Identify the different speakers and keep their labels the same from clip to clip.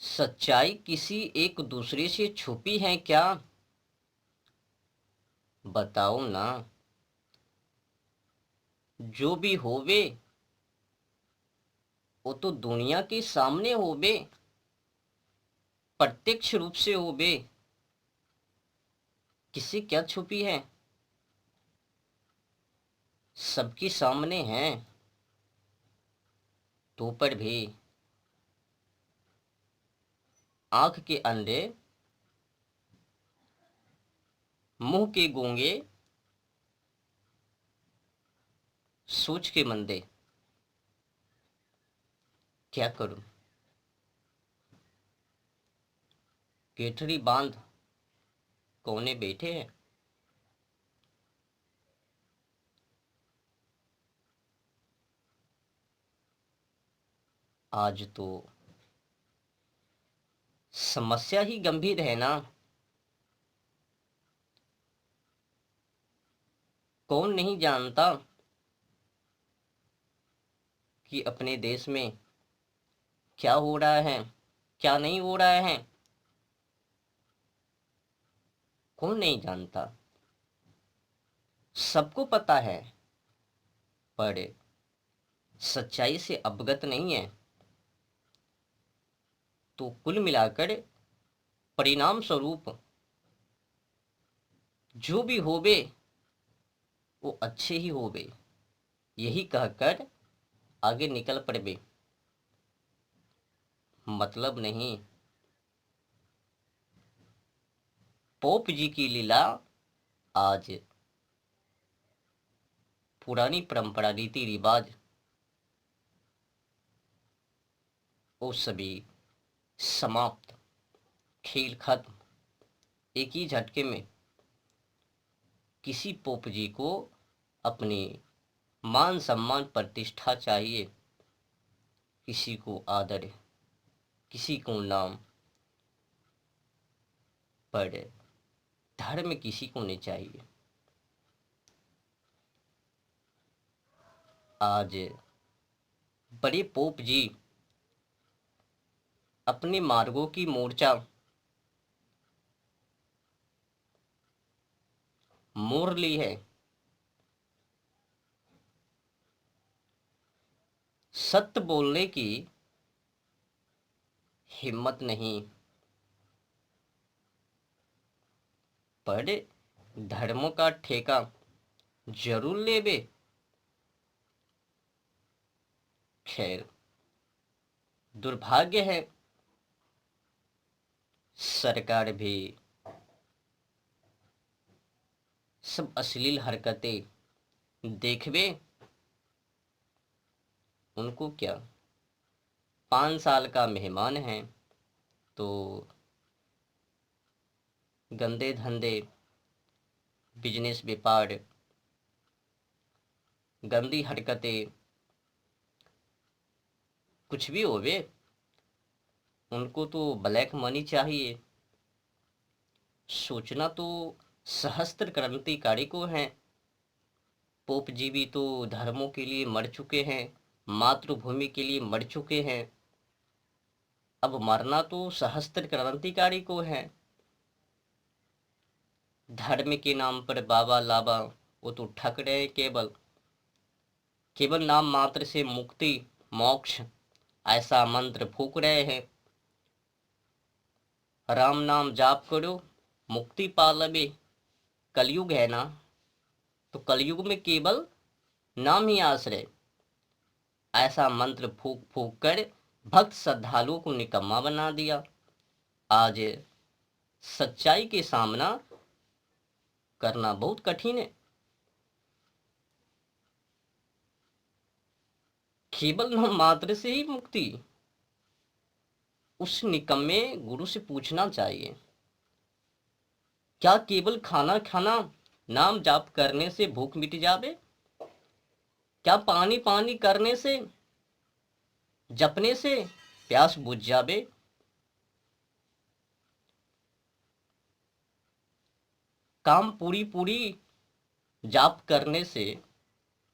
Speaker 1: सच्चाई किसी एक दूसरे से छुपी है क्या? बताओ ना। जो भी होवे वो तो दुनिया के सामने होवे, प्रत्यक्ष रूप से होवे। किसी क्या छुपी है, सबके सामने है। तो पर भी आंख के अंधे, मुंह के गूंगे, सोच के मंदे। क्या करूं? केठरी बांध कोने बैठे हैं। आज तो समस्या ही गंभीर है ना। कौन नहीं जानता कि अपने देश में क्या हो रहा है, क्या नहीं हो रहा है। कौन नहीं जानता, सबको पता है, पर सच्चाई से अवगत नहीं है। तो कुल मिलाकर परिणाम स्वरूप जो भी होवे वो अच्छे ही होवे, यही कहकर आगे निकल पड़े। मतलब नहीं। पोप जी की लीला आज पुरानी परंपरा रीति रिवाज वो सभी समाप्त, खेल खत्म। एक ही झटके में किसी पोप जी को अपनी मान सम्मान प्रतिष्ठा चाहिए, किसी को आदर, किसी को नाम, पर धर्म किसी को नहीं चाहिए। आज बड़े पोप जी अपने मार्गों की मोर्चा मोड़ ली है। सत्य बोलने की हिम्मत नहीं, पर धर्मों का ठेका जरूर लेबे। खैर, दुर्भाग्य है सरकार भी सब अश्लील हरकतें देखबे। उनको क्या, 5 साल का मेहमान है तो गंदे धंधे, बिजनेस, व्यापार, गंदी हरकतें, कुछ भी होवे, उनको तो ब्लैक मनी चाहिए। सोचना तो सहस्त्र क्रांतिकारी को है। पोप जी भी तो धर्मों के लिए मर चुके हैं, मातृभूमि के लिए मर चुके हैं। अब मरना तो सहस्त्र क्रांतिकारी को है। धर्म के नाम पर बाबा लाबा वो तो ठग रहे हैं। केवल केवल नाम मात्र से मुक्ति, मोक्ष ऐसा मंत्र फूक रहे हैं। राम नाम जाप करो, मुक्ति पा लबे। कलयुग है ना, तो कलयुग में केवल नाम ही आश्रय, ऐसा मंत्र फूक फूक कर भक्त श्रद्धालुओं को निकम्मा बना दिया। आज सच्चाई के सामना करना बहुत कठिन है। केवल नाम मात्र से ही मुक्ति, उस निकम्मे गुरु से पूछना चाहिए, क्या केवल खाना खाना, नाम जाप करने से भूख मिट जावे? क्या पानी पानी करने से, जपने से प्यास बुझ जावे? काम पूरी पूरी जाप करने से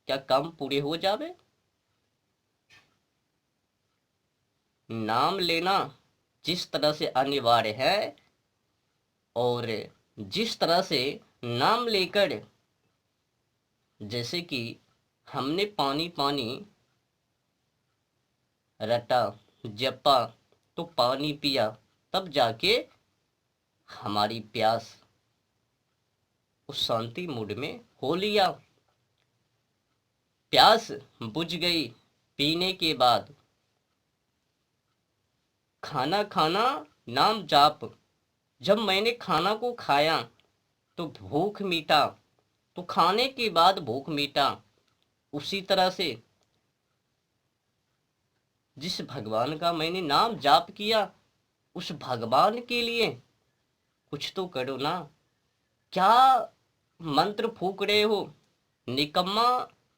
Speaker 1: क्या काम पूरे हो जावे? नाम लेना जिस तरह से अनिवार्य है और जिस तरह से नाम लेकर, जैसे कि हमने पानी पानी रटा जपा तो पानी पिया, तब जाके हमारी प्यास उस शांति मूड में हो लिया। प्यास बुझ गई पीने के बाद, खाना खाना नाम जाप, जब मैंने खाना को खाया तो भूख मिटा, तो खाने के बाद भूख मिटा। उसी तरह से जिस भगवान का मैंने नाम जाप किया, उस भगवान के लिए कुछ तो करो ना। क्या मंत्र फूक रहे हो, निकम्मा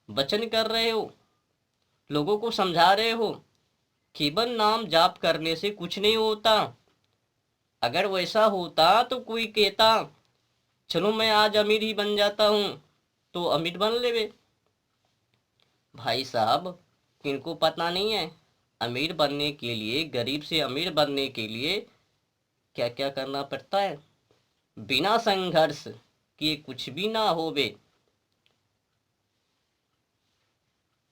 Speaker 1: वचन कर रहे हो, लोगों को समझा रहे हो। केवल नाम जाप करने से कुछ नहीं होता। अगर वैसा होता तो कोई कहता चलो मैं आज अमीर ही बन जाता हूं, तो अमीर बन लेवे। भाई साहब, किनको पता नहीं है अमीर बनने के लिए, गरीब से अमीर बनने के लिए क्या क्या करना पड़ता है। बिना संघर्ष किए कुछ भी ना होवे।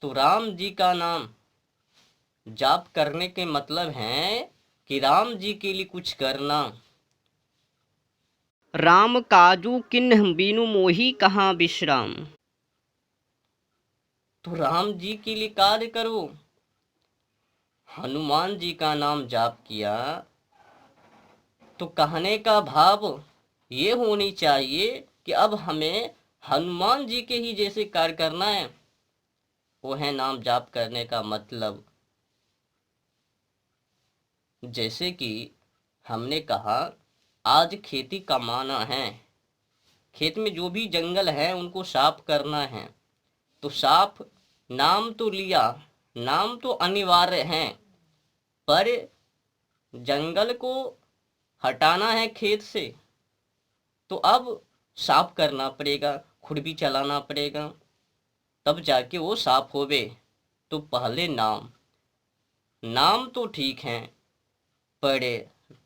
Speaker 1: तो राम जी का नाम जाप करने के मतलब है कि राम जी के लिए कुछ करना। राम काजू किन्ह बीनु मोही कहाँ विश्राम। तो राम जी के लिए कार्य करो। हनुमान जी का नाम जाप किया तो कहने का भाव ये होनी चाहिए कि अब हमें हनुमान जी के ही जैसे कार्य करना है। वो है नाम जाप करने का मतलब। जैसे कि हमने कहा आज खेती कमाना है, खेत में जो भी जंगल है उनको साफ करना है, तो साफ नाम तो लिया, नाम तो अनिवार्य है, पर जंगल को हटाना है खेत से, तो अब साफ करना पड़ेगा, खुरपी चलाना पड़ेगा, तब जाके वो साफ होवे। तो पहले नाम, नाम तो ठीक है, पर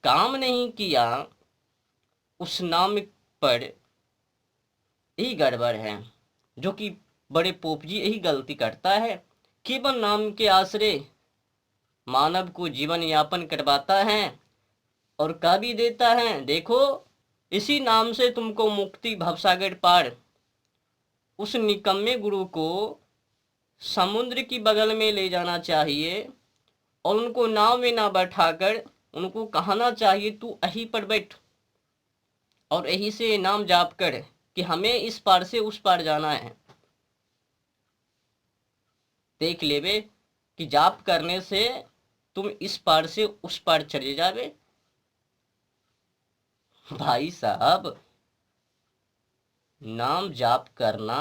Speaker 1: काम नहीं किया उस नाम पर यही गड़बड़ है। जो कि बड़े पोपजी यही गलती करता है। केवल नाम के आश्रय मानव को जीवन यापन करवाता है और कह भी देता है देखो इसी नाम से तुमको मुक्ति भवसागर पार। उस निकम्मे गुरु को समुद्र की बगल में ले जाना चाहिए और उनको नाव में ना बैठाकर उनको कहना चाहिए तू यहीं पर बैठ और यहीं से नाम जाप कर कि हमें इस पार से उस पार जाना है। देख लेवे कि जाप करने से तुम इस पार से उस पार चले जावे। भाई साहब, नाम जाप करना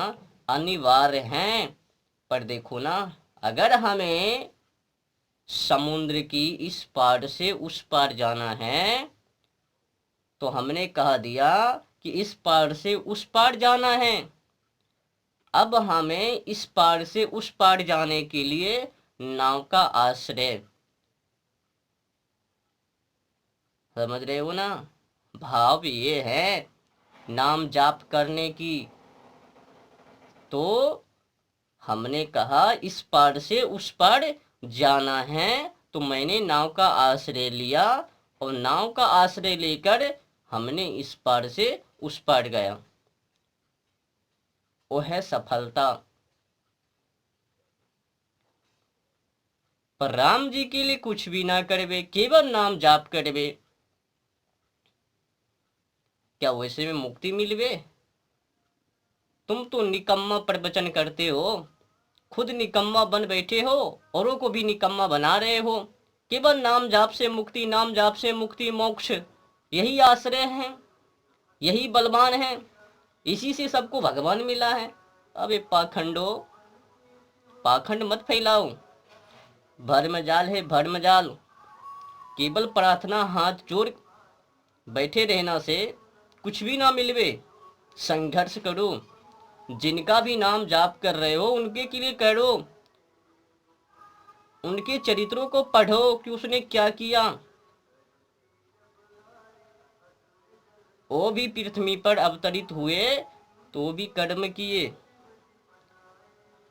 Speaker 1: अनिवार्य है, पर देखो ना, अगर हमें समुद्र की इस पार से उस पार जाना है तो हमने कह दिया कि इस पार से उस पार जाना है। अब हमें इस पार से उस पार जाने के लिए नाव का आश्रय, समझ रहे हो ना। भाव ये है नाम जाप करने की। तो हमने कहा इस पार से उस पार जाना है, तो मैंने नाव का आश्रय लिया और नाव का आश्रय लेकर हमने इस पार से उस पार गया। वो है सफलता। पर राम जी के लिए कुछ भी ना करवे, केवल नाम जाप करवे, क्या वैसे में मुक्ति मिलवे। तुम तो निकम्मा प्रवचन करते हो, खुद निकम्मा बन बैठे हो, औरों को भी निकम्मा बना रहे हो। केवल नाम जाप से मुक्ति, नाम जाप से मुक्ति, मोक्ष, यही आश्रय है, यही बलवान है, इसी से सबको भगवान मिला है। अबे पाखंडो, पाखंड मत फैलाओ, भर्म जाल है भर्म जाल। केवल प्रार्थना हाथ जोड़ बैठे रहना से कुछ भी ना मिलवे। संघर्ष करो, जिनका भी नाम जाप कर रहे हो उनके के लिए करो, उनके चरित्रों को पढ़ो कि उसने क्या किया, वो भी पृथ्वी पर अवतरित हुए तो भी कर्म किए,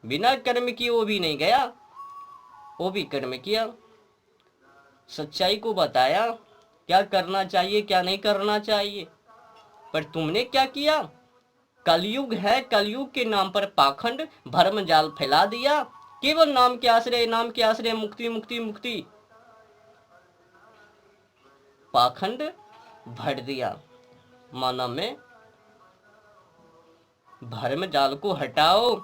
Speaker 1: बिना कर्म किए वो भी नहीं गया, वो भी कर्म किया, सच्चाई को बताया क्या करना चाहिए क्या नहीं करना चाहिए। पर तुमने क्या किया? कलयुग है, कलयुग के नाम पर पाखंड भरम जाल फैला दिया, केवल नाम के आश्रय, नाम के आश्रय, मुक्ति मुक्ति मुक्ति, पाखंड भर दिया। मानव में भरम जाल को हटाओ,